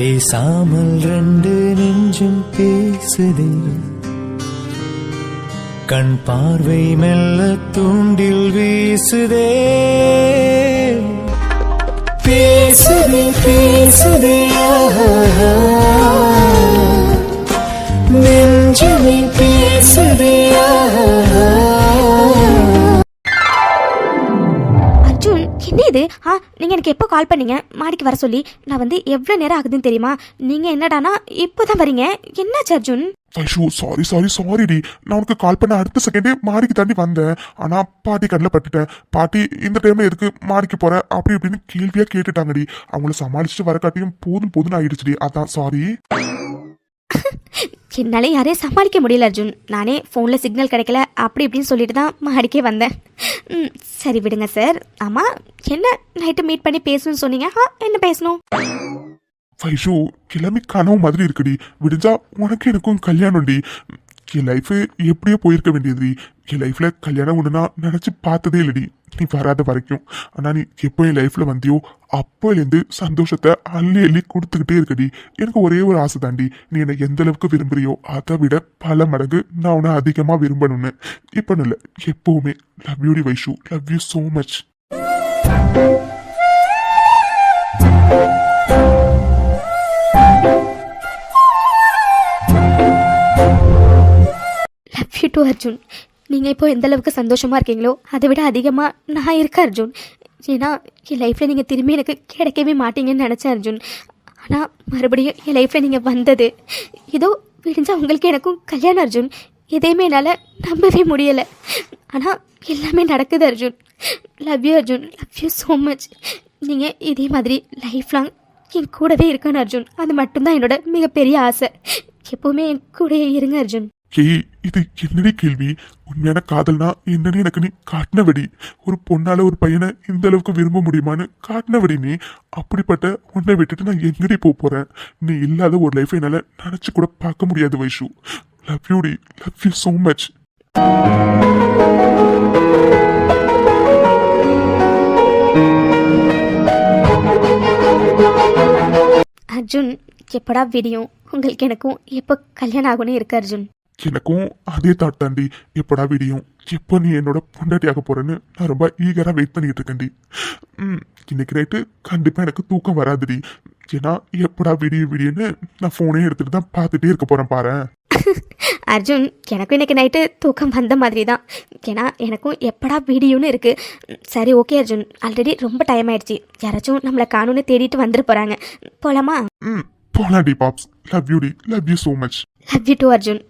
பேசாமல் ரெண்டு நெஞ்சும் பேசுதே, கண் பார்வை மெல்ல தூண்டில் வீசுதே. பேசுதே பேசுதே நெஞ்சுமே பேசுதே. என்ன இது? நீங்க எனக்கு எப்போ கால் பண்ணீங்க மாடிக்கு வர சொல்லி? நான் வந்து எவ்வளவு நேரம் ஆகுதுன்னு தெரியுமா? நீங்க என்னடானா இப்போதான் வரீங்க. என்னாச்சு அர்ஜுன்? ஐயோ சாரி நான் உனக்கு கால் பண்ண அடுத்த செகண்டே மாடிக்கு தாண்டி வந்தேன். ஆனா பாட்டி கண்ணில் பட்டுட்டேன். பாட்டி இந்த டைம்ல எதுக்கு மாடிக்கு போற அப்படி இப்படின்னு கேள்வியா கேட்டுட்டாங்கடி. அவங்கள சமாளிச்சுட்டு வர காட்டியும் போதும் ஆயிடுச்சுடி. அதான் சாரி. என்னாலே யாரையும் சமாளிக்க முடியல அர்ஜுன். நானே ஃபோனில் சிக்னல் கிடைக்கல அப்படி இப்படின்னு சொல்லிட்டு தான் மாடிக்கே வந்தேன். சரி விடுங்க சார். ஆமாம், என்ன நைட்டு மீட் பண்ணி பேசணும்னு சொன்னீங்க? என்ன பேசணும்? வைஷு, எல்லாமே கனவு மாதிரி இருக்குடி. விடிஞ்சா உனக்கு எனக்கும் கல்யாணம்டி. என் லைஃபு எப்படியோ போயிருக்க வேண்டியது. என் லைஃப்ல கல்யாணம் ஒன்றுனா நினச்சி பார்த்ததே இல்லடி நீ வராத வரைக்கும். ஆனால் நீ எப்போ என் லைஃப்ல வந்தியோ அப்போலேருந்து சந்தோஷத்தை அள்ளி கொடுத்துக்கிட்டே இருக்கடி. எனக்கு ஒரே ஒரு ஆசை தாண்டி, நீ என்னை எந்த அளவுக்கு விரும்புறியோ அதை விட பல மடங்கு நான் உன்னை அதிகமாக விரும்பணும்னு. இப்போ இல்லை, எப்பவுமே. லவ் யூ டி Vaishu, love you so much. Love you too Arjun. நீங்கள் இப்போ எந்த அளவுக்கு சந்தோஷமாக இருக்கீங்களோ அதை விட அதிகமாக நான் இருக்கேன் அர்ஜுன். ஏன்னா என் லைஃப்பில் நீங்கள் திரும்பி எனக்கு கிடைக்கவே மாட்டீங்கன்னு நினச்சேன் அர்ஜுன். ஆனால் மறுபடியும் என் லைஃப்பில் நீங்கள் வந்தது, ஏதோ விடிஞ்சால் உங்களுக்கு எனக்கும் கல்யாணம் அர்ஜுன். எதையுமே என்னால் நம்பவே முடியலை. ஆனால் எல்லாமே நடக்குது Arjun. Love you Arjun, love you so much. நீங்கள் இதே மாதிரி லைஃப் லாங் என் கூடவே இருக்கணும் அர்ஜுன். அது மட்டும்தான் என்னோட மிகப்பெரிய ஆசை. எப்போவுமே என் கூடயே இருங்க அர்ஜுன். ஏய், இது என்னடி கேள்வி? உண்மையான காதல்னா என்னன்னு எனக்கு நீ காட்டினவடி. ஒரு பொண்ணால ஒரு பையனை இந்த அளவுக்கு விரும்ப முடியுமான்னு காட்டினவடி நீ. அப்படிப்பட்ட உன்னை விட்டுட்டு நான் எங்கடி போறேன்? நீ இல்லாத ஒரு லைஃப் என்னால நினைச்சு கூட பார்க்க முடியாது வைஷு. லவ் யூ டி, love you so much. Arjun, எப்படா விடியும் உங்களுக்கு எனக்கும் எப்போ கல்யாணம் ஆகும்னு இருக்கு அர்ஜுன். எனக்கும் அதே தாட் தாண்டி. எப்படா விடியும், எப்போ நீ என்னோட பொண்டாட்டியாக போறேன்னு நான் ரொம்ப ஈகரா வெயிட் பண்ணிட்டு இருக்கேன்டி. இன்னைக்கு நைட்டு கண்டிப்பா எனக்கு தூக்கம் வராதுடி. ஏன்னா எப்படா விடியுன்னு நான் போனே எடுத்துட்டு தான் பார்த்துட்டே இருக்க போறேன் பாரு. அர்ஜுன், எனக்கும் இன்னைக்கு நைட்டு தூக்கம் வந்த மாதிரி தான். ஏன்னா எனக்கும் எப்படா விடியும்னு இருக்கு. சரி ஓகே அர்ஜுன், ஆல்ரெடி ரொம்ப டைம் ஆயிடுச்சு. யாராச்சும் நம்மளை காணும்னு தேடிட்டு வந்துட்டு போறாங்க. போலாமா? போலாம் டி பாப்ஸ். லவ் யூ டி, love you so much. Love you too Arjun.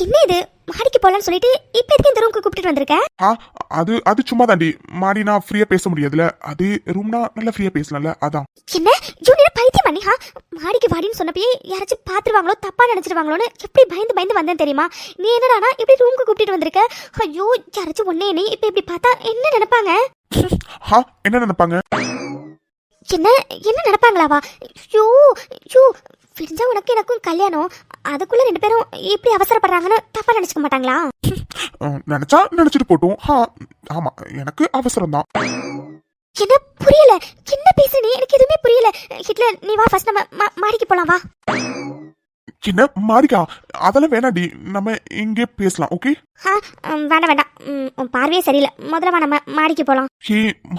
என்ன இது? மாடிக்கு போலான்னு சொல்லிட்டு இப்ப எதுக்கு இந்த ரூமுக்கு கூப்பிட்டு வந்திருக்க? அது சும்மா தாண்டி. மாடி நான் ஃப்ரீயா பேச முடியாதுல, அது ரூம்னா நல்லா ஃப்ரீயா பேசலாம்ல, அதான். என்ன ஜூனியர் பைத்தியம் பண்ணி மாடிக்கு வாடின்னு சொன்னப்பயே யாராச்சும் பாத்துருவாங்களோ தப்பா நினைச்சிருவாங்களோன்னு எப்படி பயந்து வந்தேன் தெரியுமா? நீ என்னடானா இப்படி ரூமுக்கு கூப்பிட்டு வந்திருக்க? ஐயோ, யாராச்சும் ஒன்னே நீ இப்ப இப்படி பார்த்தா என்ன நினைப்பாங்க? என்ன நினைப்பாங்க? என்ன நினைப்பாங்களாவா? ஐயோ விடிஞ்சா உனக்கு எனக்கும் கல்யாணம், அதுக்குள்ள ரெண்டு பேரும் இப்படி அவசரப்படுறாங்கன்னு தப்பா நினைச்சுக்க மாட்டாங்களா? நினைச்சா நினைச்சிட்டு போட்டும். ஆமா, எனக்கு அவசரம் தான். என்ன புரியல? என்ன பேச நீ? எனக்கு எதுவுமே புரியல. ஹிட்லர், நீ வா ஃபர்ஸ்ட் நம்ம மாடிக்கு போலாம் வா. என்ன மாடிக்கா? அதெல்லாம் வேணாடி, நம்ம இங்கே பேசலாம். ஓகே? வேண்டாம், உன் பார்வையே சரியில்லை. முதல்ல வா நம்ம மாடிக்கு போலாம்.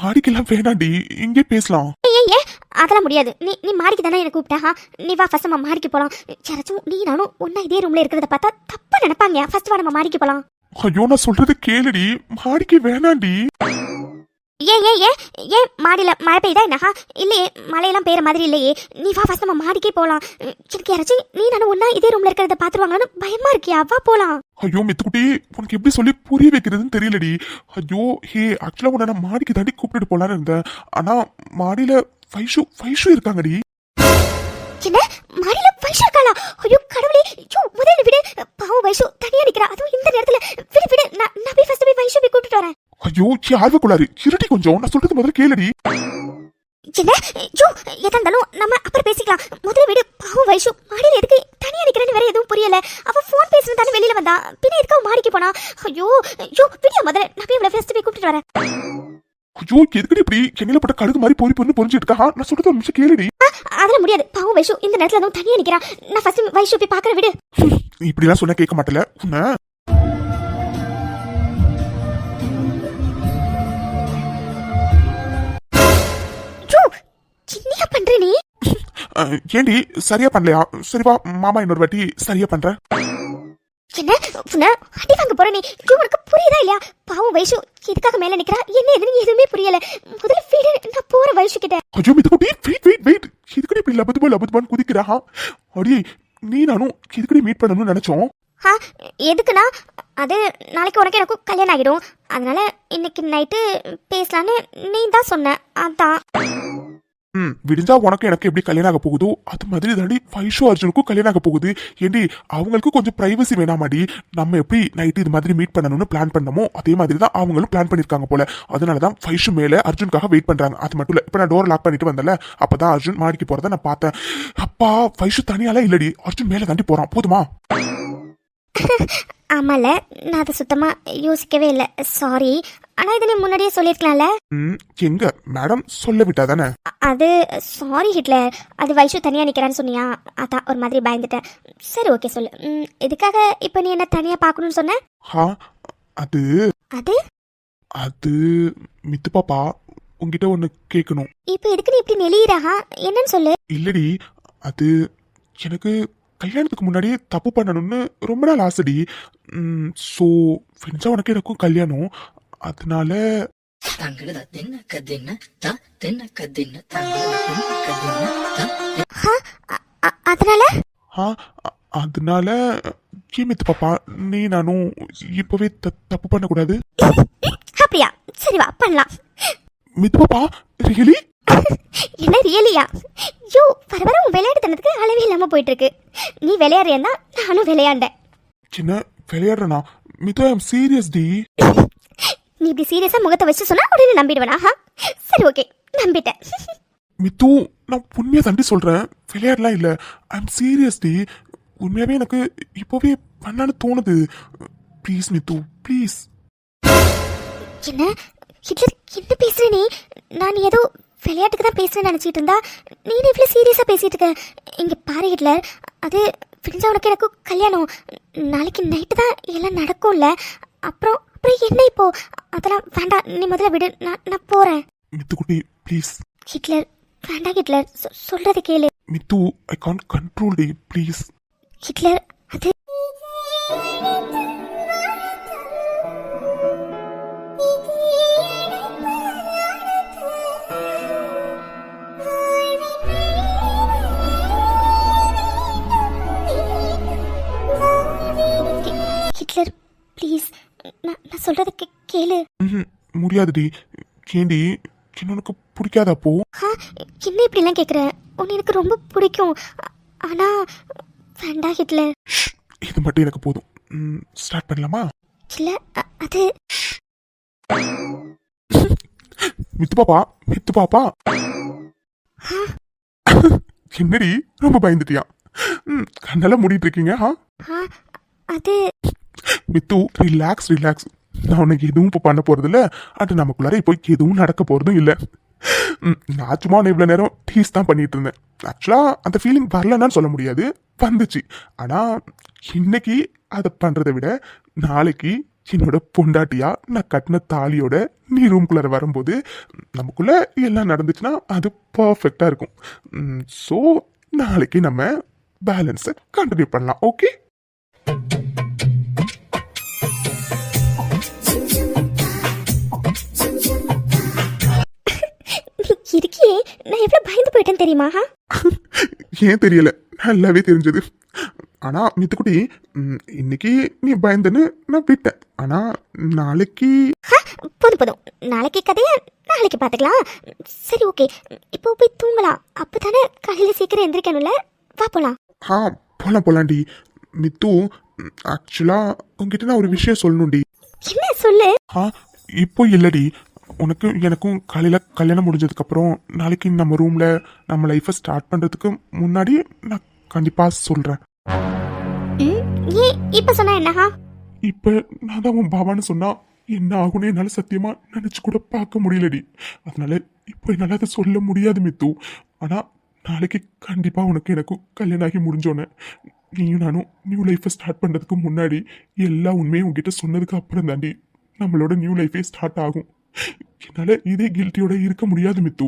மாடிக்கெல்லாம் வேணாடி, இங்கே பேசலாம். அதெல்லாம் முடியாது. நீ மாடிக்கு தானே எனக்கு கூப்பிட்டா? நீ வா ஃபர்ஸ்ட் நம்ம மாடிக்கு போலாம். யாராச்சும் நீ நானும் ஒன்னா இதே ரூம்ல இருக்கிறத பார்த்தா தப்பா நினைப்பாங்க. ஃபர்ஸ்ட் வா நம்ம மாடிக்கு போலாம். ஐயோ, நான் சொல்றது கேளுடி, மாடிக்கு வேணாண்டி. ஏன் மாடியில மழை பெய்யுதா என்னஹா? இல்லையே, மழையெல்லாம் பெய்யற மாதிரி இல்லையே. நீ வா ஃபர்ஸ்ட் நம்ம மாடிக்கே போலாம். எனக்கு யாராச்சும் நீ நானும் ஒன்னா இதே ரூம்ல இருக்கிறத பாத்துருவாங்கன்னு பயமா இருக்கியா? வா போலாம். ஐயோ மித்துக்குட்டி, உனக்கு எப்படி சொல்லி புரிய வைக்கிறதுன்னு தெரியலடி. ஐயோ ஆக்சுவலா உன்னை நான் மாடிக்கு தாண்டி கூப்பிட்டு போலான்னு இருந்தேன். ஆனா மாடியில வைஷு இருக்காங்கடி. என்ன மாடியில வைஷு இருக்காளா? ஐயோ கடவுளே, முதல்ல விடு. பாவம் வைஷு தனியா நிக்கிறா, அதுவும் இந்த நேரத்துல. விடு நான் போய் ஃபர்ஸ்ட் போய் வைஷு போய் கூட்டிட்டு வரேன். ஐயோ ஆர்வக்குள்ளாரு இருட்டி, கொஞ்சம் நான் சொல்றது முதல்ல கேளுடி. என்ன எதா இருந்தாலும் நம்ம அப்புறம் பேசிக்கலாம். முதல்ல விடு. பாவம் வைஷு மாடியில எதுக்கு தனியா நிக்கிறேன்னு வேற எதுவும் புரியல. அவ போன் பேசுறது தானே வெளியில வந்தா, பின்ன எதுக்கு மாடிக்கு போனா? ஐயோ விடியா முதல்ல. நான் போய் இவளை ஃபர்ஸ்ட் போய் கூட்டிட்டு வரேன். ஐயோ எதுக்கடி இப்படி எண்ணில போட்ட கடுகு மாதிரி பொறி பொறிஞ்சிட்டு இருக்கா நான் சொல்றது ஒரு நிமிஷம் கேளுடி. அதெல்லாம் முடியாது பாவம் வைஷு இந்த நேரத்துல அதுவும் தனியா நிக்கிறான். நான் ஃபர்ஸ்ட் வைஷு போய் பாக்குற விடு. இப்படி எல்லாம் சொன்னா கேட்க மாட்டல உன்ன. என்னையா பண்ற நீ? ஏண்டி சரியா பண்ணலையா? சரி வா மாமா இன்னொரு வாட்டி சரியா பண்றேன். என்ன உன்ன அடி வாங்க போற நீ? உனக்கு புரியுதா இல்லையா? பாவம் வைஷு எதுக்காக மேல நிக்கிறா என்ன எதுன்னு எதுவுமே புரியல. முதல்ல வீடு நான் போற வைஷு கிட்ட. ஐயோ மிதுக்குட்டி வெயிட் எதுக்கடி இப்படி லபதுபான்னு குதிக்கிறா? அடி நீ நானும் எதுக்கடி மீட் பண்ணணும்னு நினைச்சோம். எதுக்குன்னா அது நாளைக்கு உனக்கு எனக்கு கல்யாணம் ஆகிடும். அதனால இன்னைக்கு நைட்டு பேசலான்னு நீ தான் சொன்ன. அதான் விடிஞ்சா உனக்கு எனக்கு எப்படி கல்யாணம் ஆக போகுதோ அது மாதிரி தாண்டி வைஷு அர்ஜுனுக்கும் கல்யாணம் ஆக போகுது. ஏண்டி அவங்களுக்கு கொஞ்சம் பிரைவசி வேணாமாடி? நம்ம எப்படி நைட்டு இது மாதிரி மீட் பண்ணணும்னு பிளான் பண்ணமோ அதே மாதிரி தான் அவங்களும் பிளான் பண்ணிருக்காங்க போல. அதனாலதான் வைஷு மேல அர்ஜுனுக்காக வெயிட் பண்றாங்க. அது மட்டும் இல்ல இப்ப நான் டோர் லாக் பண்ணிட்டு வந்தல அப்பதான் அர்ஜுன் மாடிக்கு போறத நான் பார்த்தேன். அப்பா வைஷு தனியால இல்லடி அர்ஜுன் மேல தாண்டி போறான். போதுமா? ஆமால நான் அதை சுத்தமா யோசிக்கவே இல்லை. சாரி. ஆனா இதை நீ முன்னாடியே சொல்லிருக்கலாம்ல. எங்க மேடம் சொல்ல விட்டா தானே? அது சாரி ஹிட்லர். அது வைஷு தனியா நிக்கிறான்னு சொன்னியா அதான் ஒரு மாதிரி பயந்துட்டேன். சரி ஓகே சொல்லு. இதுக்காக இப்ப நீ என்ன தனியா பாக்கணும்னு சொன்ன? அது அது அது மித்து பாப்பா உங்ககிட்ட ஒன்னு கேட்கணும். இப்ப எதுக்கு நீ இப்படி நெளியிறா? என்னன்னு சொல்லு. இல்லடி அது எனக்கு கல்யாணத்துக்கு முன்னாடியே தப்பு பண்ணணும்னு ரொம்ப நாள் ஆசைடி. ஸோ ஃப்ரெண்ட்ஸா உனக்கு எனக்கும் கல்யாணம். அதனால அதனால அதனால மித்து பாப்பா நீ நானும் இப்பவே தப்பு பண்ணக்கூடாது. அப்படியா? சரி வா பண்ணலாம். மித்து பாப்பா ரியலி? என்ன ரியலியா? யோ வர வர உன் விளையாட்டுத்தனத்துக்கு அளவே இல்லாம போயிட்டு இருக்கு. நீ விளையாடுறியா? நானும் விளையாண்டேன். சின்ன விளையாடுறனா? மித்து ஐ அம் சீரியஸ் டி. நீ இப்படி சீரியஸா முகத்தை வச்சு சொன்னா உடனே நம்பிடுவேனா? சரி ஓகே நம்பிட்டேன். மித்து நான் உண்மையா தாண்டி சொல்றேன், விளையாடலாம் இல்ல. ஐ அம் சீரியஸ் டி. உண்மையாவே எனக்கு இப்போவே பண்ணலான்னு தோணுது. Please Mithu please. என்ன ஹிட்லர் என்ன பேசுற நீ? நான் ஏதோ விளையாட்டுக்கு தான் பேசுறேன்னு நினைச்சிட்டு இருந்தா நீ இவ்வளவு சீரியஸா பேசிட்டு இருக்க. இங்க பாரு ஹிட்லர், அது ஃப்ரெண்ட்ஸா உனக்கு எனக்கு கல்யாணம் நாளைக்கு நைட்டு தான் எல்லாம் நடக்கும்ல. அப்புறம் என்ன இப்போ? அதெல்லாம் வேண்டாம், நீ முதல்ல விடு. நான் போறேன். மித்துக்குட்டி ப்ளீஸ். ஹிட்லர் வேண்டாம் ஹிட்லர், சொல்றது கேளு. மித்து ஐ கான்ட் கண்ட்ரோல் டி ப்ளீஸ். ஹிட்லர் அது ஹிட்லர் ப்ளீஸ் நான் சொல்றது கேளு. முடியாதுடி. ஏண்டி என்ன உனக்கு பிடிக்காதா? அப்போ என்ன இப்படிலாம் கேட்குற? உன்னை எனக்கு ரொம்ப பிடிக்கும். ஆனா வேண்டாம் ஹிட்லர். இது மட்டும் எனக்கு போதும். ஸ்டார்ட் பண்ணலாமா? இல்ல அது மித்து பாப்பா என்னடி ரொம்ப பயந்துட்டியா? கண்ணெல்லாம் மூடிட்டு இருக்கீங்க. அது மித்து ரிலாக்ஸ். நான் உனக்கு எதுவும் இப்போ பண்ண போறது இல்ல. அது நமக்குள்ளார இப்போ எதுவும் நடக்க போறதும் இல்லை. நான் சும்மா இவ்வளோ நேரம் டீஸ் தான் பண்ணிட்டு இருந்தேன். ஆக்சுவலா அந்த ஃபீலிங் வரலன்னு சொல்ல முடியாது, வந்துச்சு. ஆனா இன்னைக்கு அதை பண்றதை விட நாளைக்கு என்னோட பொண்டாட்டியா நான் கட்டின தாலியோட நீ ரூம்குள்ளார வரும்போது நமக்குள்ள எல்லாம் நடந்துச்சுன்னா அது பர்ஃபெக்டா இருக்கும். ஸோ நாளைக்கு நம்ம பேலன்ஸை கண்டினியூ பண்ணலாம். ஓகே? இருக்கியே நான் எவ்வளவு பயந்து போயிட்டேன்னு தெரியுமா? ஏன் தெரியல, நல்லாவே தெரிஞ்சது. ஆனா மித்துக்குட்டி இன்னைக்கு நீ பயந்துன்னு நான் விட்டேன். ஆனா நாளைக்கு போதும் நாளைக்கு கதையை நாளைக்கு பார்த்துக்கலாம். சரி ஓகே இப்போ போய் தூங்கலாம். அப்பதானே காலையில சீக்கிரம் எந்திரிக்கணும்ல. வா போலாம். போலாண்டி. மித்து ஆக்சுவலா உங்ககிட்ட நான் ஒரு விஷயம் சொல்லணும்டி. என்ன சொல்லு. இப்போ இல்லடி, உனக்கு எனக்கும் காலையில கல்யாணம் முடிஞ்சதுக்கு அப்புறம் நாளைக்கு நம்ம ரூம்ல நம்ம லைஃபை ஸ்டார்ட் பண்றதுக்கு முன்னாடி நான் கண்டிப்பா சொல்றேன். இப்ப சொன்னா என்ன? இப்ப நான் தான் உன் பாபான்னு சொன்னா என்ன ஆகும்னு என்னால சத்தியமா நினைச்சு கூட பார்க்க முடியலடி. அதனால இப்போ என்னால அதை சொல்ல முடியாது மித்து. ஆனா நாளைக்கு கண்டிப்பா உனக்கு எனக்கும் கல்யாணம் ஆகி முடிஞ்சோன்னே நீயும் நானும் நியூ லைஃப்பை ஸ்டார்ட் பண்றதுக்கு முன்னாடி எல்லா உண்மையும் உங்ககிட்ட சொன்னதுக்கு அப்புறம் தாண்டி நம்மளோட நியூ லைஃபே ஸ்டார்ட் ஆகும். என்னால இதே கில்ட்டியோட இருக்க முடியாது மித்து.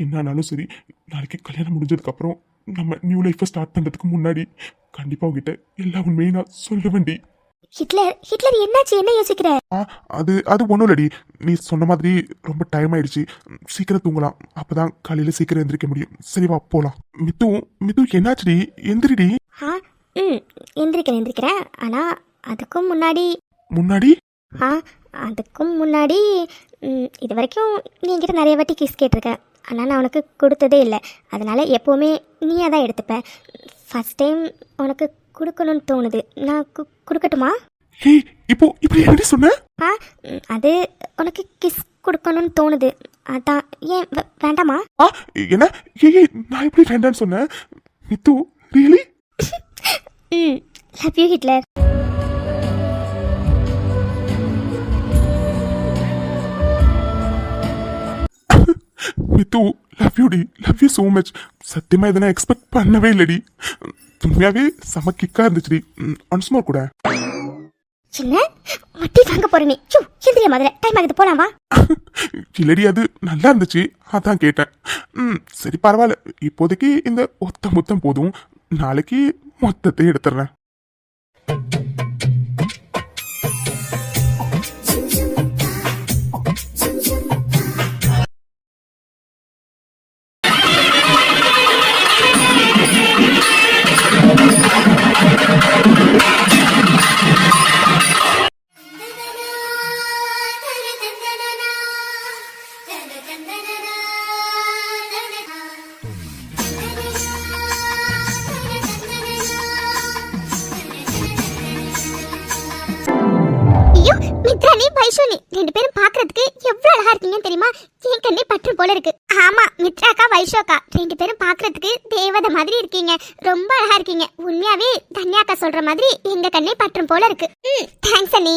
என்னானாலும் சரி, நாளைக்கு கல்யாணம் முடிஞ்சதுக்கு அப்புறம் நம்ம நியூ லைஃப்பை ஸ்டார்ட் பண்றதுக்கு முன்னாடி கண்டிப்பா உங்ககிட்ட எல்லா உண்மையும் நான் சொல்ல வேண்டி. ஹிட்லர் என்னாச்சு, என்ன யோசிக்கிற? அது ஒன்றும் இல்லடி. நீ சொன்ன மாதிரி ரொம்ப டைம் ஆயிடுச்சு, சீக்கிரம் தூங்கலாம். அப்பதான் காலையில சீக்கிரம் எந்திரிக்க முடியும். சரி வா போலாம். மித்து என்னாச்சுடி? எந்திரிடி. எந்திரிக்கிறேன். ஆனா அதுக்கும் முன்னாடி அதுக்கும் முன்னாடி இது வரைக்கும் நீ என்கிட்ட நிறைய வாட்டி கிஸ் கேட்டிருக்க. ஆனால் நான் உனக்கு கொடுத்ததே இல்லை. அதனால எப்போவுமே நீயே தான் எடுத்துப்பேன். ஃபர்ஸ்ட் டைம் உனக்கு கொடுக்கணும்னு தோணுது. நான் கொடுக்கட்டுமா? இப்போ இப்படி என்ன சொன்ன? அது உனக்கு கிஸ் கொடுக்கணும்னு தோணுது. அதான். ஏன் வேண்டாமா? என்ன? நான் எப்படி வேண்டான்னு சொன்னேன்? Mithu really? Love you Hitler. Mithu love you டி. Love you so much. சத்தியமா இதை நான் எக்ஸ்பெக்ட் பண்ணவே இல்லடி. உண்மையாவே செம கிக்கா இருந்துச்சுடி. ஒன்ஸ் மோர் கூட. என்ன வட்டி வாங்க போற நீ? எந்திரியா முதல்ல, டைம் ஆகுது, போலாம் வா. இல்லடி, அது நல்லா இருந்துச்சு, அதான் கேட்டேன். சரி பரவாயில்ல, இப்போதைக்கு இந்த ஒத்த மொத்தம் போதும். நாளைக்கு மொத்தத்தை எடுத்துறேன். ரெண்டு பேரும் பாக்குறதுக்கு எவ்வளவு அழகா இருக்கீங்கன்னு தெரியுமா? என் கண்ணே பற்று போல இருக்கு. ஆமா, மித்ராக்கா வைஷோக்கா ரெண்டு பேரும் பாக்குறதுக்கு தேவதை மாதிரி இருக்கீங்க. ரொம்ப அழகா இருக்கீங்க. உண்மையாவே தன்யாக்கா சொல்ற மாதிரி எங்க கண்ணே பற்றும் போல இருக்கு. தேங்க்ஸ் அண்ணி.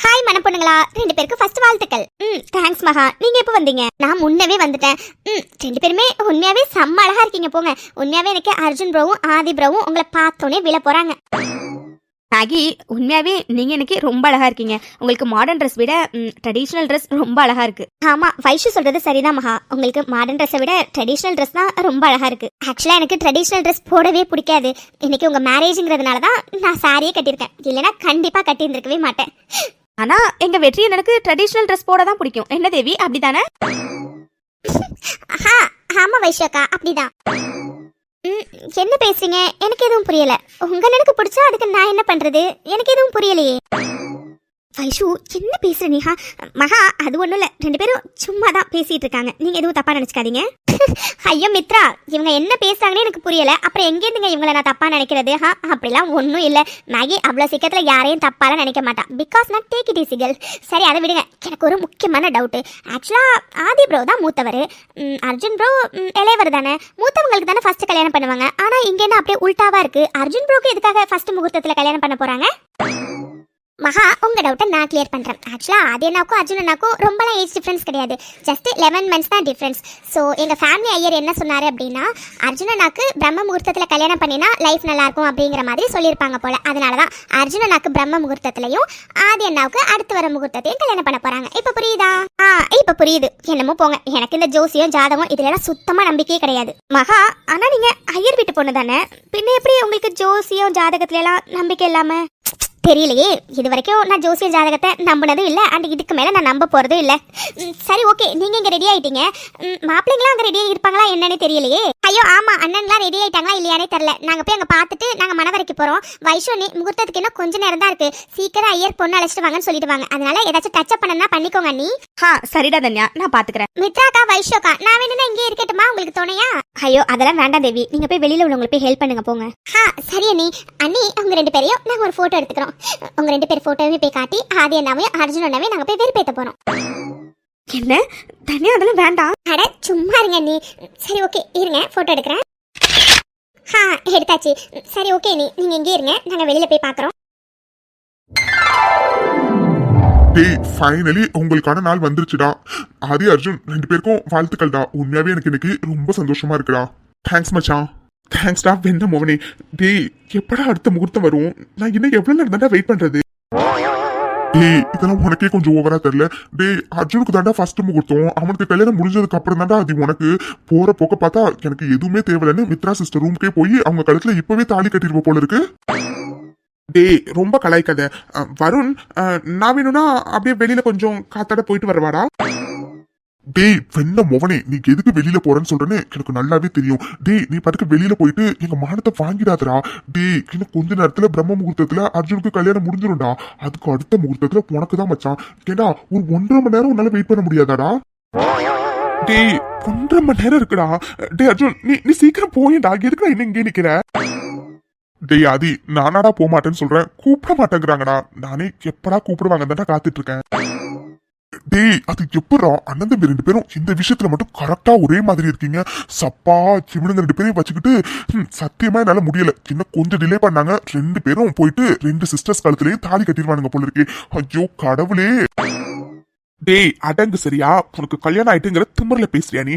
ஹாய் மனப்பொண்ணுங்களா, ரெண்டு பேருக்கு ஃபர்ஸ்ட் வாழ்த்துக்கள். தேங்க்ஸ் மகா. நீங்க எப்போ வந்தீங்க? நான் முன்னவே வந்துட்டேன். ரெண்டு பேருமே உண்மையாவே செம்ம அழகா இருக்கீங்க. போங்க, உண்மையாவே எனக்கு அர்ஜுன் ப்ரோவும் ஆதி ப்ரோவும் உங்களை பார்த்தோன்னே விழ போறாங்க. மேகி, உண்மையாவே நீங்க எனக்கு ரொம்ப அழகா இருக்கீங்க. உங்களுக்கு மாடர்ன் ட்ரெஸ் விட ட்ரெடிஷ்னல் ட்ரெஸ் ரொம்ப அழகா இருக்கு. ஆமா, வைஷு சொல்றது சரிதான் மகா. உங்களுக்கு மாடர்ன் ட்ரெஸ்ஸை விட ட்ரெடிஷ்னல் ட்ரெஸ் தான் ரொம்ப அழகா இருக்கு. ஆக்சுவலா எனக்கு ட்ரெடிஷ்னல் ட்ரெஸ் போடவே பிடிக்காது. இன்னைக்கு உங்க மேரேஜ்ங்கிறதுனால தான் நான் சாரியே கட்டியிருக்கேன். இல்லைன்னா கண்டிப்பா கட்டியிருந்திருக்கவே மாட்டேன். ஆனா எங்க வெற்றி எனக்கு ட்ரெடிஷ்னல் ட்ரெஸ் போட தான் பிடிக்கும். என்ன தேவி, அப்படிதானே? ஆமா வைஷாக்கா, அப்படிதான். என்ன பேசுறீங்க? எனக்கு எதுவும் புரியல. உங்க எனக்கு பிடிச்சா அதுக்கு நான் என்ன பண்றது? எனக்கு எதுவும் புரியலையே. வைஷு, என்ன பேசுற நீஹா? மகா, அது ஒண்ணும் இல்ல, ரெண்டு பேரும் சும்மா தான் பேசிட்டு இருக்காங்க. நீங்க எதுவும் தப்பா நினைச்சுக்காதீங்க. ஐயோ மித்ரா, இவங்க என்ன பேசுறாங்கன்னு எனக்கு புரியல. அப்புறம் எங்கேருந்துங்க இவங்களை நான் தப்பா நினைக்கிறது? அப்படிலாம் ஒன்றும் இல்லை மேகி. அவ்வளோ சீக்கிரத்துல யாரையும் தப்பாலாம் நினைக்க மாட்டான். பிகாஸ் நான் டேக் இட் ஈஸி கேர்ள். சரி, அதை விடுங்க. எனக்கு ஒரு முக்கியமான டவுட்டு. ஆக்சுவலா ஆதி ப்ரோ தான் மூத்தவர், அர்ஜுன் ப்ரோ இளையவர் தானே. மூத்தவங்களுக்கு தானே ஃபர்ஸ்ட் கல்யாணம் பண்ணுவாங்க. ஆனா இங்க என்ன அப்படியே உல்டாவா இருக்கு? அர்ஜுன் ப்ரோக்கு எதுக்காக ஃபர்ஸ்ட் முகூர்த்தத்துல கல்யாணம் பண்ண போறாங்க? மகா, உங்க டவுட்டை நான் கிளியர் பண்றேன். ஆக்சுவலா ஆதியனாக்கும் அர்ஜுனனாக்கும் ரொம்பலாம் ஏஜ் டிஃபரன்ஸ் கிடையாது. ஜஸ்ட் 11 months தான் டிஃபரன்ஸ். ஸோ எங்க ஃபேமிலி ஐயர் என்ன சொன்னாரு அப்படின்னா, அர்ஜுனனாக்கு பிரம்ம முகூர்த்தத்துல கல்யாணம் பண்ணினா லைஃப் நல்லா இருக்கும் அப்படிங்கிற மாதிரி சொல்லியிருப்பாங்க போல. அதனாலதான் அர்ஜுனனாக்கு பிரம்ம முகூர்த்தத்திலையும் ஆதியனாவுக்கு அடுத்து வர முகூர்த்தத்தையும் கல்யாணம் பண்ண போறாங்க. இப்ப புரியுதா? இப்ப புரியுது. என்னமோ போங்க, எனக்கு இந்த ஜோசியம் ஜாதகம் இதுல சுத்தமா நம்பிக்கையே கிடையாது. மகா, ஆனா நீங்க ஐயர் வீட்டு பொண்ணு தானே, பின்ன எப்படி உங்களுக்கு ஜோசியம் ஜாதகத்துல எல்லாம் நம்பிக்கை இல்லாம? தெரியலையே, இது வரைக்கும் நான் ஜோசிய ஜாதகத்தை நம்பினதும் இல்லை. அண்ட் இதுக்கு மேலே நான் நம்ப போகிறதும் இல்லை. சரி, ஓகே, நீங்கள் இங்கே ரெடி ஆகிட்டீங்க. மாப்பிள்ளைங்களாம் அங்கே ரெடியாக இருப்பாங்களா என்னன்னு தெரியலையே. ஐயோ ஆமாம், அண்ணன்லாம் ரெடி ஆகிட்டாங்களா இல்லையானே தெரில. நாங்கள் போய் அங்கே பார்த்துட்டு நாங்கள் மணவரைக்கு போகிறோம். வைஷோனி, முகூர்த்தத்துக்கு இன்னும் கொஞ்சம் நேரம் தான் இருக்குது. சீக்கிரம் ஐயர் பொண்ணு அழைச்சிட்டு வாங்கன்னு சொல்லிட்டு வாங்க. அதனால ஏதாச்சும் டச்சப் பண்ணனா பண்ணிக்கோங்க நீ. சரிடா தன்யா, நான் பார்த்துக்கிறேன். மித்ராக்கா, வைஷோக்கா, நான் வேணும்னா இங்கே இருக்கட்டுமா உங்களுக்கு துணையா? ஐயோ அதெல்லாம் வேண்டாம் தேவி, நீங்கள் போய் வெளியில் உள்ளவங்களை போய் ஹெல்ப் பண்ணுங்க போங்க. சரி அண்ணி. அண்ணி, அவங்க ரெண்டு பேரையும் நாங்கள் ஒரு ஃபோட்டோ எடுத்துக்கிறோம். உங்க ரெண்டு பேர் போட்டோவே போய் காட்டி ஆதி அண்ணாவையும் அர்ஜுன் அண்ணாவையும் நாங்க போய் வெறுப்பேத்த போறோம். என்ன தனியா? அதெல்லாம் வேண்டாம். அட சும்மா இருங்க நீ. சரி ஓகே, இருங்க, போட்டோ எடுக்கிறேன். எடுத்தாச்சு. சரி ஓகே நீ, நீங்க இங்கே இருங்க, நாங்க வெளியில போய் பாக்குறோம். டேய் ஃபைனலி உங்களுக்கான நாள் வந்துருச்சுடா. ஆதி அர்ஜுன் 2 பேருக்கும் வாழ்த்துக்கள்டா. உண்மையாவே எனக்கு இன்னைக்கு ரொம்ப சந்தோஷமா இருக்குடா. தேங்க்ஸ் மச்சான். தேங்க்ஸ்டா வெண்ண மோகனே. டேய் எப்படா அடுத்த முகூர்த்தம் வரும்? நான் இன்னும் எவ்வளவு நேரம் தான்டா வெயிட் பண்றது? டேய் இதெல்லாம் உனக்கே கொஞ்சம் ஓவரா தெரியல. டேய் அர்ஜுனுக்கு தாண்டா ஃபர்ஸ்ட் முகூர்த்தம். அவனுக்கு கல்யாணம் முடிஞ்சதுக்கு அப்புறம் தாண்டா அது உனக்கு. போற போக்க பார்த்தா எனக்கு எதுவுமே தேவையில்லைன்னு மித்ரா சிஸ்டர் ரூம்க்கே போய் அவங்க கழுத்துல இப்பவே தாலி கட்டிருப்ப போல இருக்கு. டேய் ரொம்ப கலாய்க்காத. வருண் நான் வேணும்னா அப்படியே வெளியில கொஞ்சம் காத்தாட போயிட்டு வரவாடா. டேய் வெண்ண மோகனே, நீ எதுக்கு வெளியில போறேன்னு சொல்றேன்னு எனக்கு நல்லாவே தெரியும். டேய் நீ பாட்டுக்கு வெளியில போயிட்டு எங்க மானத்தை வாங்கிடாதடா. டேய் இன்னும் கொஞ்ச நேரத்துல பிரம்ம முகூர்த்தத்துல அர்ஜுனுக்கு கல்யாணம் முடிஞ்சிரும்டா. அதுக்கு அடுத்த முகூர்த்தத்துல உனக்கு தான் மச்சான். ஏண்டா ஒரு 1.5 மணி நேரம் உன்னால வெயிட் பண்ண முடியாதாடா? டேய் 1.5 மணி நேரம் இருக்குடா. டேய் அர்ஜுன் நீ சீக்கிரம் போயேன்டா. எதுக்குடா இன்னும் இங்கே நிக்கிற? டேய் ஆதி நானாடா போக மாட்டேன்னு சொல்றேன். கூப்பிட மாட்டேங்கிறாங்கடா. நானே எப்படா கூப்பிடுவாங்க தான்டா காத்துட்டு இருக்கேன். டேய் அது எப்படா அண்ணன் தம்பி 2 பேரும் இந்த விஷயத்துல மட்டும் கரெக்டா ஒரே மாதிரி இருக்கீங்க. சப்பா சிவனுங்க 2 பேரையும் வச்சுக்கிட்டு சத்தியமா என்னால முடியல. இன்னும் கொஞ்சம் டிலே பண்ணாங்க 2 பேரும் போயிட்டு 2 சிஸ்டர்ஸ் காலத்திலேயே தாலி கட்டிடுவானுங்க போல இருக்கு. ஐயோ கடவுளே. டேய் அடங்கு சரியா? உனக்கு கல்யாணம் ஆயிட்டுங்கிற திமிர்ல பேசுறியா நீ?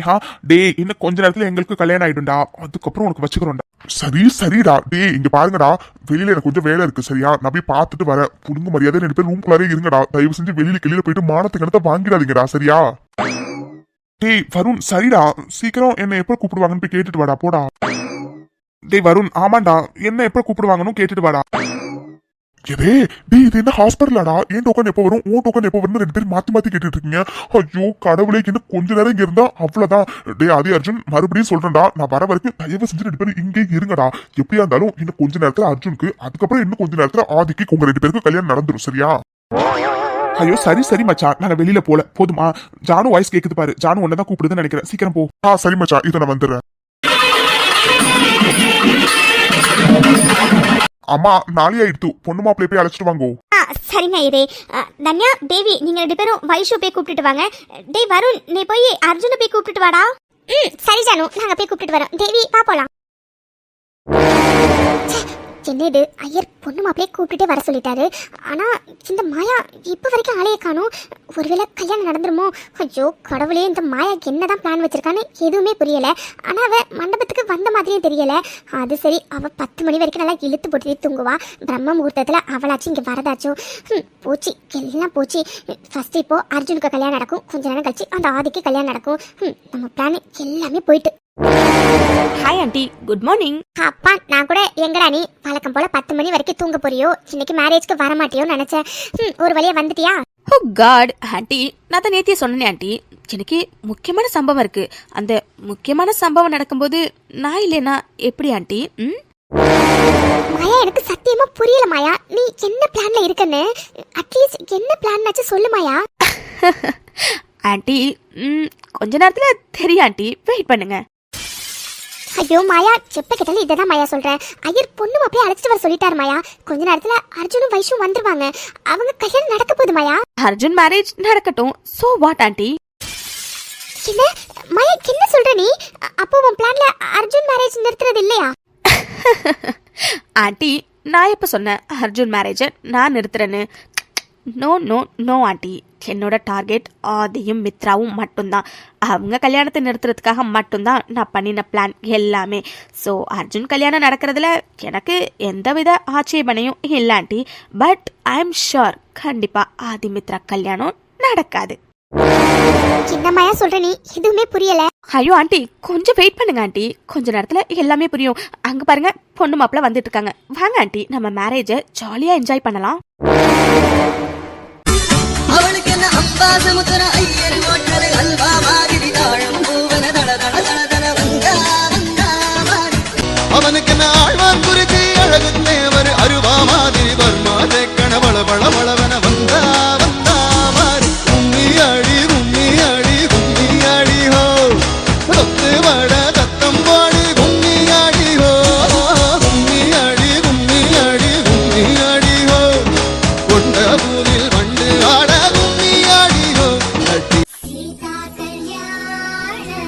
டேய் இன்னும் கொஞ்ச நேரத்துல எங்களுக்கு கல்யாணம் ஆயிடும்டா. அதுக்கப்புறம் உனக்கு வச்சுக்கிறோம்டா. சரிடா. டேய் இங்க பாருங்கடா, வெளியில எனக்கு கொஞ்சம் வேலை இருக்கு சரியா? நான் போய் பார்த்துட்டு வரேன். புடுங்க மரியாதை 2 பேரும் ரூம்குள்ளாரே இருங்கடா. தயவு செஞ்சு வெளியில கிளியில போயிட்டு மானத்துக்கு இடத்த வாங்கிடாதீங்கடா சரியா? டேய் வருண் சரிடா, சீக்கிரம் என்ன எப்ப கூப்பிடுவாங்கன்னு போய் கேட்டுட்டு வாடா போடா. டேய் வருண் ஆமாண்டா, என்ன எப்ப கூப்பிடுவாங்கன்னு கேட்டுட்டு வாடா. எதே டேய் இது என்ன ஹாஸ்பிட்டலாடா? ஏன் டோக்கன் எப்போ வரும், ஓ டோக்கன் எப்போ வரும்னு 2 பேரும் மாத்தி கேட்டுட்டு இருக்கீங்க. ஐயோ கடவுளே, இன்னும் கொஞ்ச நேரம் இங்க இருந்தா அவ்வளவுதான். டேய் ஆதி அர்ஜுன் மறுபடியும் சொல்றேன்டா, நான் வர வரைக்கும் தயவு செஞ்சு 2 பேரும் இங்கே இருங்கடா. எப்படியா இருந்தாலும் இன்னும் கொஞ்ச நேரத்துல அர்ஜுனுக்கு, அதுக்கப்புறம் இன்னும் கொஞ்ச நேரத்துல ஆதிக்கு உங்க 2 பேருக்கு கல்யாணம் நடந்துரும் சரியா? ஐயோ சரி மச்சான், நாங்க வெளியில போல போதுமா? ஜானு வாய்ஸ் கேக்குது பாரு. ஜானு ஒன்னதான் கூப்பிடுதுன்னு நினைக்கிறேன். சீக்கிரம் போ. சரி மச்சான், இதை நான் வந்துடுறேன். அம்மா நாளை ஆயிடுத்து, பொண்ணு மாப்பிள்ளை போய் அழைச்சிட்டு வாங்கோ. சரிங்க இதே. தன்யா தேவி நீங்க 2 பேரும் வைஷு போய் கூப்பிட்டுட்டு வாங்க. டேய் வருண் நீ போய் அர்ஜுனை போய் கூப்பிட்டுட்டு வாடா. சரி ஜானு நாங்க போய் கூப்பிட்டுட்டு வரோம். தேவி வா போலாம். என்ன இது ஐயர் பொண்ணு மாப்பிளையே கூப்பிட்டுட்டே வர சொல்லிட்டாரு. ஆனா இந்த மாயா இப்ப வரைக்கும் ஆளைய காணும். ஒருவேளை கல்யாணம் நடந்துருமோ? ஐயோ கடவுளே, இந்த மாயாக்கு என்னதான் பிளான் வச்சிருக்கான்னு எதுவுமே புரியல. ஆனா அவ மண்டபத்துக்கு வந்த மாதிரியும் தெரியல. அது சரி, அவ 10 மணி வரைக்கும் நல்லா இழுத்து போட்டு தூங்குவா. பிரம்ம முகூர்த்தத்துல அவளாச்சும் இங்க வரதாச்சும் போச்சு, எல்லாம் போச்சு. ஃபர்ஸ்ட் இப்போ அர்ஜுனுக்கு கல்யாணம் நடக்கும், கொஞ்ச நேரம் கழிச்சு அந்த ஆதிக்கு கல்யாணம் நடக்கும். நம்ம பிளான் எல்லாமே போயிட்டு. Hi aunty, good morning. அப்பா நான் கூட எங்கடா நீ வழக்கம் போல 10 மணி வரைக்கும் தூங்க போறியோ, இன்னைக்கு மேரேஜ்க்கு வர மாட்டியோன்னு நினைச்சேன். ஒரு வழியா வந்துட்டியா? ஓ காட் ஆண்டி, நான் தான் நேத்தியே சொன்னேன் ஆண்டி, எனக்கு முக்கியமான சம்பவம் இருக்கு. அந்த முக்கியமான சம்பவம் நடக்கும்போது நான் இல்லைன்னா எப்படி ஆண்டி? மாயா எனக்கு சத்தியமா புரியல மாயா, நீ என்ன பிளான்ல இருக்கன்னு. அட்லீஸ்ட் என்ன பிளான்னாச்சு சொல்லு மாயா. ஆண்டி கொஞ்ச நேரத்துல தெரியும் ஆண்டி, வெயிட் பண்ணுங்க. ஐயோ மாயா, எப்ப கேட்டாலும் இதான் மாயா சொல்றேன். ஐயர் பொண்ணு மாப்பிளைய அழைச்சிட்டு வர சொல்லிட்டாரு மாயா. கொஞ்ச நேரத்துல அர்ஜுனும் வைஷும் வந்துருவாங்க. அவங்க கல்யாணம் நடக்க போகுது மாயா. அர்ஜுன் மேரேஜ் நடக்கட்டும், சோ வாட் ஆண்டி? என்ன மாயா என்ன சொல்ற நீ? அப்போ உன் பிளான்ல அர்ஜுன் மேரேஜ் நிறுத்துறது இல்லையா? ஆண்டி நான் எப்ப சொன்னேன் அர்ஜுன் மேரேஜை நான் நிறுத்துறேன்னு? நோ நோ நோ ஆண்டி, என்னோட டார்கெட் ஆதியும் மித்ராவும் மட்டும்தான். அவங்க கல்யாணத்தை நிறுத்துறதுக்காக மட்டும்தான் நான் பண்ணின பிளான் எல்லாமே. ஸோ அர்ஜுன் கல்யாணம் நடக்கிறதுல எனக்கு எந்தவித ஆட்சேபனையும் இல்லை aunty. But I am sure கண்டிப்பா ஆதி மித்ரா கல்யாணம் நடக்காது. என்னமாயா சொல்ற நீ? எதுவுமே புரியல. ஐயோ ஆண்டி கொஞ்சம் வெயிட் பண்ணுங்க ஆண்டி, கொஞ்ச நேரத்துல எல்லாமே புரியும். அங்க பாருங்க பொண்ணு மாப்பிள்ள வந்துட்டு இருக்காங்க. வாங்க ஆண்டி, நம்ம மேரேஜை ஜாலியா என்ஜாய் பண்ணலாம். அவளுக்கு என்ன அப்பா சமுத்திர ஐயர் ஓட்டது அல்வா மாதிரி தாழம் பூவன தட தட தட தட வந்தா வந்தா மாறி. அவனுக்கு என்ன ஆழ்வான் குறிச்சி அழகு தேவர் அருவா மாதிரி வர்மா தேக்கண வள வள வளவன வந்தா வந்தா மாறி. கும்மி அடி கும்மி அடி கும்மி அடி ஹோ, தொத்து வட தத்தம் பாடு கும்மி அடி ஹோ, கும்மி அடி கும்மி அடி கும்மி அடி ஹோ, கொண்ட பூவில் வண்டு ஆட கும்மி அடி ஹோ. சீதா கல்யாண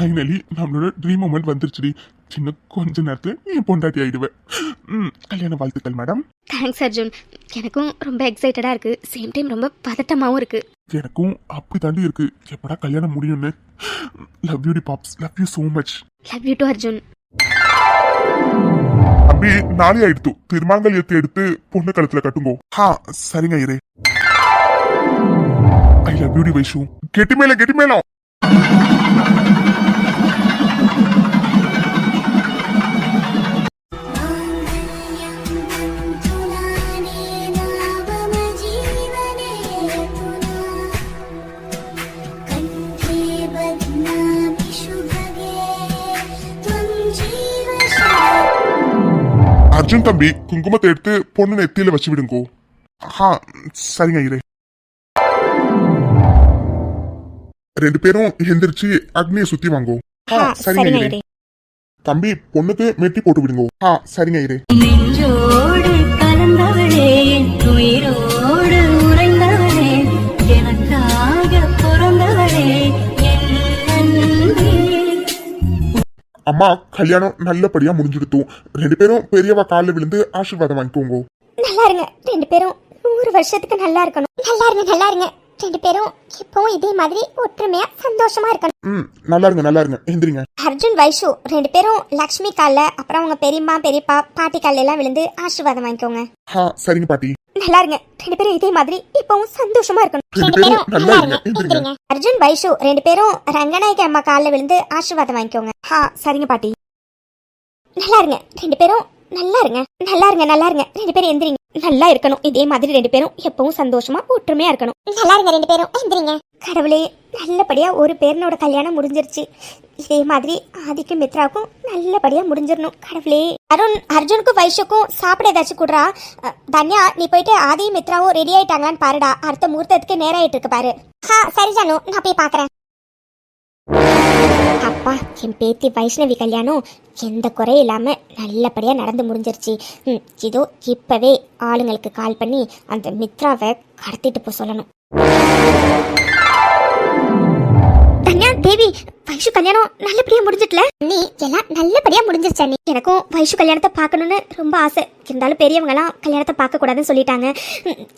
ஃபைனலி நம்மளோட ட்ரீம் மூமெண்ட் வந்துருச்சுடி. இன்னும் கொஞ்ச நேரத்துல என் பொண்டாட்டி ஆயிடுவேன். கல்யாண வாழ்த்துக்கள் மேடம். தேங்க்ஸ் அர்ஜுன். எனக்கும் ரொம்ப எக்ஸைட்டடாக இருக்குது, சேம் டைம் ரொம்ப பதட்டமாகவும் இருக்குது. எனக்கும் அப்படி தாண்டி இருக்கு, எப்படா கல்யாணம் முடியும்னு. லவ் யூ டி பாப்ஸ், love you so much. Love you too Arjun. அம்பி நாளை ஆயிடுத்து, திருமாங்கல்யத்தை எடுத்து பொண்ணு கழுத்துல கட்டுங்கோ. சரிங்க ஐயரே. ஐ லவ் யூ டி வைஷு. கெட்டி மேலம். அர்ஜுன் தம்பி குங்குமத்தை எடுத்து பொண்ணு நெத்தியில வச்சு விடுங்கோ. சரிங்க ஐயரே. ரெண்டு பேரும் எந்திரிச்சு அக்னியை சுத்தி வாங்கோ. சரிங்க ஐயரே. தம்பி பொண்ணுக்கு மெட்டி போட்டு விடுங்கோ. சரிங்க ஐயரே. நெஞ்சோடு கலந்தவளே, உயிரோடு உறைந்தவளே, எனக்காக பிறந்தவளே, என் அன்பே. அம்மா கல்யாணம் நல்லபடியா முடிஞ்சுடுத்தோம். ரெண்டு பேரும் பெரியவா காலில் விழுந்து ஆசீர்வாதம் வாங்கிக்கோங்க. நல்லா இருங்க ரெண்டு பேரும், 100 வருஷத்துக்கு நல்லா இருக்கணும். நல்லா இருங்க ரெண்டு பேரும் இப்பவும் இதே மாதிரி ஒற்றுமையா சந்தோஷமா இருக்கணும். நல்லா இருங்க எந்திரிங்க. அர்ஜுன் வைஷு ரெண்டு பேரும் லக்ஷ்மி கால்ல, அப்புறம் அவங்க பெரியம்மா பெரியப்பா பாட்டி கால்ல எல்லாம் விழுந்து ஆசீர்வாதம் வாங்கிக்கோங்க. சரிங்க பாட்டி. நல்லா இருங்க ரெண்டு பேரும் இதே மாதிரி இப்பவும் சந்தோஷமா இருக்கணும். ரெண்டு பேரும் நல்லா இருங்க எந்திரிங்க. அர்ஜுன் வைஷு ரெண்டு பேரும் ரங்கநாயகி அம்மா கால்ல விழுந்து ஆசீர்வாதம் வாங்கிக்கோங்க. சரிங்க பாட்டி. நல்லா இருங்க ரெண்டு பேரும், நல்லா இருங்க ரெண்டு பேரும் எந்திரிங்க. நல்லா இருக்கணும், இதே மாதிரி ரெண்டு பேரும் எப்பவும் சந்தோஷமா ஒற்றுமையா இருக்கணும். நல்லா இருங்க ரெண்டு பேரும் எந்திரிங்க. கடவுளே, நல்லபடியா ஒரு பேரனோட கல்யாணம் முடிஞ்சிருச்சு. இதே மாதிரி ஆதிக்கும் மித்ராவுக்கும் நல்லபடியா முடிஞ்சிடணும் கடவுளே. அர்ஜுனுக்கும் வைஷுக்கும் சாப்பிட ஏதாச்சும் கூடுறா. தன்யா நீ போயிட்டு ஆதியும் மித்ராவும் ரெடி ஆயிட்டாங்கன்னு பாருடா, அடுத்த முகூர்த்தத்துக்கு நேரம் ஆயிட்டு இருக்கு பாரு. சரி ஜானு, நான் போய் பாக்குறேன். அப்பா, என் பேத்தி வைஷ்ணவி கல்யாணம் எந்த குறையும் இல்லாம நல்லபடியா நடந்து முடிஞ்சிருச்சு. இதோ இப்பவே ஆளுங்களுக்கு கால் பண்ணி அந்த மித்ராவை கடத்திட்டு போய் சொல்லணும். தன்யா, தேவி, வைஷு கல்யாணம் நல்லபடியா முடிஞ்சிட்டல. நீ எல்லாம் நல்லபடியா முடிஞ்சிருச்சா? நீ எனக்கும் வைஷு கல்யாணத்தை பார்க்கணும்னு ரொம்ப ஆசை. இருந்தாலும் பெரியவங்க எல்லாம் கல்யாணத்தை பார்க்க கூடாதுன்னு சொல்லிட்டாங்க.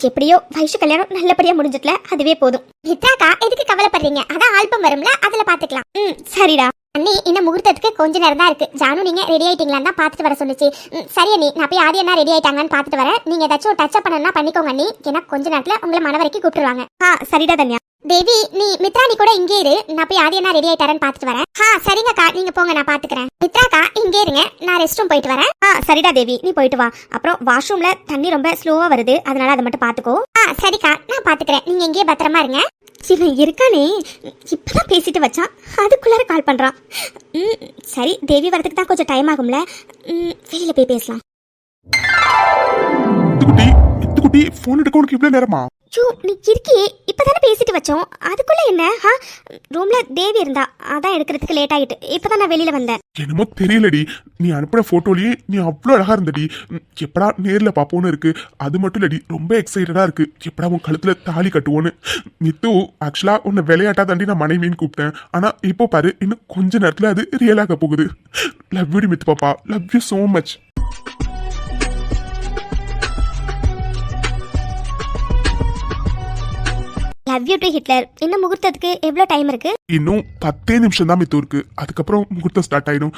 எப்படியோ வைஷு கல்யாணம் நல்லபடியா முடிஞ்சிட்டல, அதுவே போதும். மித்ராக்கா எதுக்கு கவலைப்படுறீங்க? அதான் ஆல்பம் வரும்ல, அதுல பாத்துக்கலாம். சரிடா அண்ணி, இன்னும் முகூர்த்தத்துக்கு கொஞ்ச நேரம் தான் இருக்கு. ஜானு நீங்க ரெடி ஆயிட்டீங்களான்னு தான் பாத்துட்டு வர சொன்னிச்சு. சரி அண்ணி, நான் போய் ஆதி என்ன ரெடி ஆயிட்டாங்கன்னு பாத்துட்டு வரேன். நீங்க ஏதாச்சும் டச் அப் பண்ணணும்னா பண்ணிக்கோங்க அண்ணி. ஏன்னா கொஞ்ச நேரத்துல உங்களை மன வரைக்கும் கூப்பிட்டுருவாங்க. சரிடா தன்யா. தேவி, நீ மித்ரா நீ கூட இங்கே இரு, நான் போய் ஆதி என்ன ரெடி ஆயிட்டாரன்னு பாத்துட்டு வரேன். சரிங்கக்கா, நீங்க போங்க, நான் பாத்துக்கிறேன். மித்ராக்கா இங்கே இருங்க, நான் ரெஸ்ட் ரூம் போயிட்டு வரேன். சரிடா தேவி, நீ போயிட்டு வா. அப்புறம் வாஷ்ரூம்ல தண்ணி ரொம்ப ஸ்லோவா வருது, அதனால அதை மட்டும் பாத்துக்கோ. சரிக்கா, நான் பாத்துக்கிறேன். நீங்க இங்கே பத்திரமா இருங்க. இவன் இருக்கானே, இப்பதான் பேசிட்டு வச்சான், அதுக்குள்ளார கால் பண்றான். சரி, தேவி வரதுக்கு தான் கொஞ்சம் டைம் ஆகும்ல, வெளியில போய் பேசலாம். குட்டி போன் எடுக்க உனக்கு இவ்வளவு நேரமா? நீ இருக்கி, இப்பதானே பேசிட்டு வச்சோம், அதுக்குள்ள என்ன? ரூம்ல தேவி இருந்தா, அதான் எடுக்கிறதுக்கு லேட் ஆயிட்டு. இப்பதான் நான் வெளியில வந்தேன். என்னமோ தெரியலடி, நீ அனுப்புற போட்டோலயே நீ அவ்வளவு அழகா இருந்தடி. எப்படா நேர்ல பாப்போன்னு இருக்கு. அது மட்டும் இல்லடி, ரொம்ப எக்ஸைட்டடா இருக்கு. எப்படா உன் கழுத்துல தாலி கட்டுவோன்னு. மித்து, ஆக்சுவலா உன்னை விளையாட்டா தாண்டி நான் மனைவின்னு கூப்பிட்டேன். ஆனா இப்போ பாரு, இன்னும் கொஞ்ச நேரத்துல அது ரியலாக போகுது. லவ் யூ மித்து பாப்பா, love you so much. Love you to Hitler. இன்னும் முகூர்த்தத்துக்கு எவ்வளவு டைம் இருக்கு? இன்னும் 10 நிமிஷம் தான் மித்து இருக்கு. அதுக்கப்புறம் முகூர்த்தம் ஸ்டார்ட் ஆயிடும்.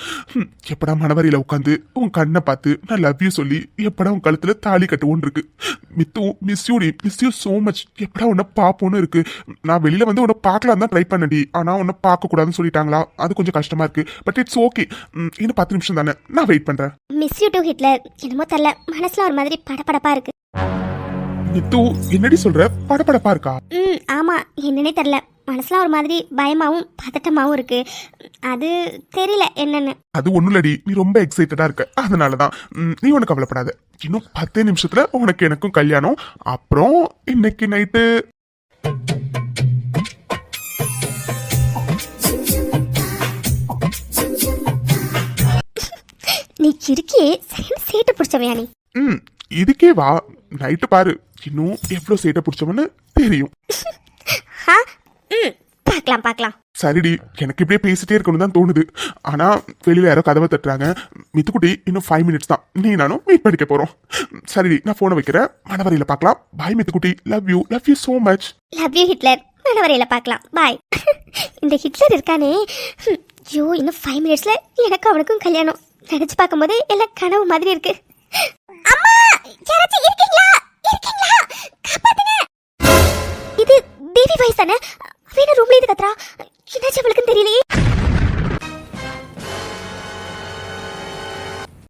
எப்படா மணவரையில உட்காந்து உன் கண்ணை பார்த்து நான் லவ் யூ சொல்லி எப்படா உன் கழுத்துல தாலி கட்டுவோன்னு இருக்கு. Mithu, miss you so much. எப்படா உன்னை பாப்போன்னு இருக்கு. நான் வெளியில வந்து உன்னை பார்க்கலாம் தான் ட்ரை பண்ணடி, ஆனா உன்னை பார்க்க கூடாதுன்னு சொல்லிட்டாங்களா, அது கொஞ்சம் கஷ்டமா இருக்கு. But it's okay. இன்னும் 10 நிமிஷம் தானே, நான் வெயிட் பண்றேன். Miss you to Hitler. என்னமோ தெரியல, மனசுல ஒரு மாதிரி படபடப்பா இருக்கு. மித்து, என்னடி சொல்ற? படபடப்பா இருக்கா? ஆமா, என்னன்னே தெரியல, மனசுல ஒரு மாதிரி பயமாவும் பதட்டமாவும் இருக்கு. அது தெரியல என்னன்னு. அது ஒண்ணுலடி, நீ ரொம்ப எக்ஸைட்டடா இருக்க, அதனாலதான். நீ உனக்கு கவலைப்படாத. இன்னும் 10 நிமிஷத்துல உனக்கு எனக்கும் கல்யாணம். அப்புறம் இன்னைக்கு நைட்டு நீ இருக்கியே, சரியான சேட்டை பிடிச்சவையா நீ. இதுக்கே வா, நைட்டு பாரு, இன்னும் எவ்வளவு சேட்டை பிடிச்சவன்னு தெரியும். பார்க்கலாம். சரிடி, எனக்கு இப்படியே பேசிட்டே இருக்கணும் தான் தோணுது. ஆனா வெளியில யாரோ கதவை தட்டுறாங்க. மித்துக்குட்டி இன்னும் 5 மினிட்ஸ் தான், நீ நானும் மீட் பண்ணிக்க போறோம். சரிடி, நான் போனை வைக்கிறேன். மனவரையில பார்க்கலாம். பாய் மித்துக்குட்டி, love you so much. Love you Hitler, மனவரையில பார்க்கலாம். பாய். இந்த ஹிட்லர் இருக்கானே, ஐயோ இன்னும் 5 மினிட்ஸ்ல எனக்கு அவனுக்கும் கல்யாணம். நினைச்சு பார்க்கும்போது எல்லாம் கனவு மாதிரி இருக்கு. அம்மா, யாராச்சும் இருக்கீங்களா? காப்பாத்துங்க. இது தேவி வாய்ஸ் தானே? அவ என்ன ரூம்ல இது கத்துறா? என்னாச்சு அவளுக்குன்னு தெரியலையே.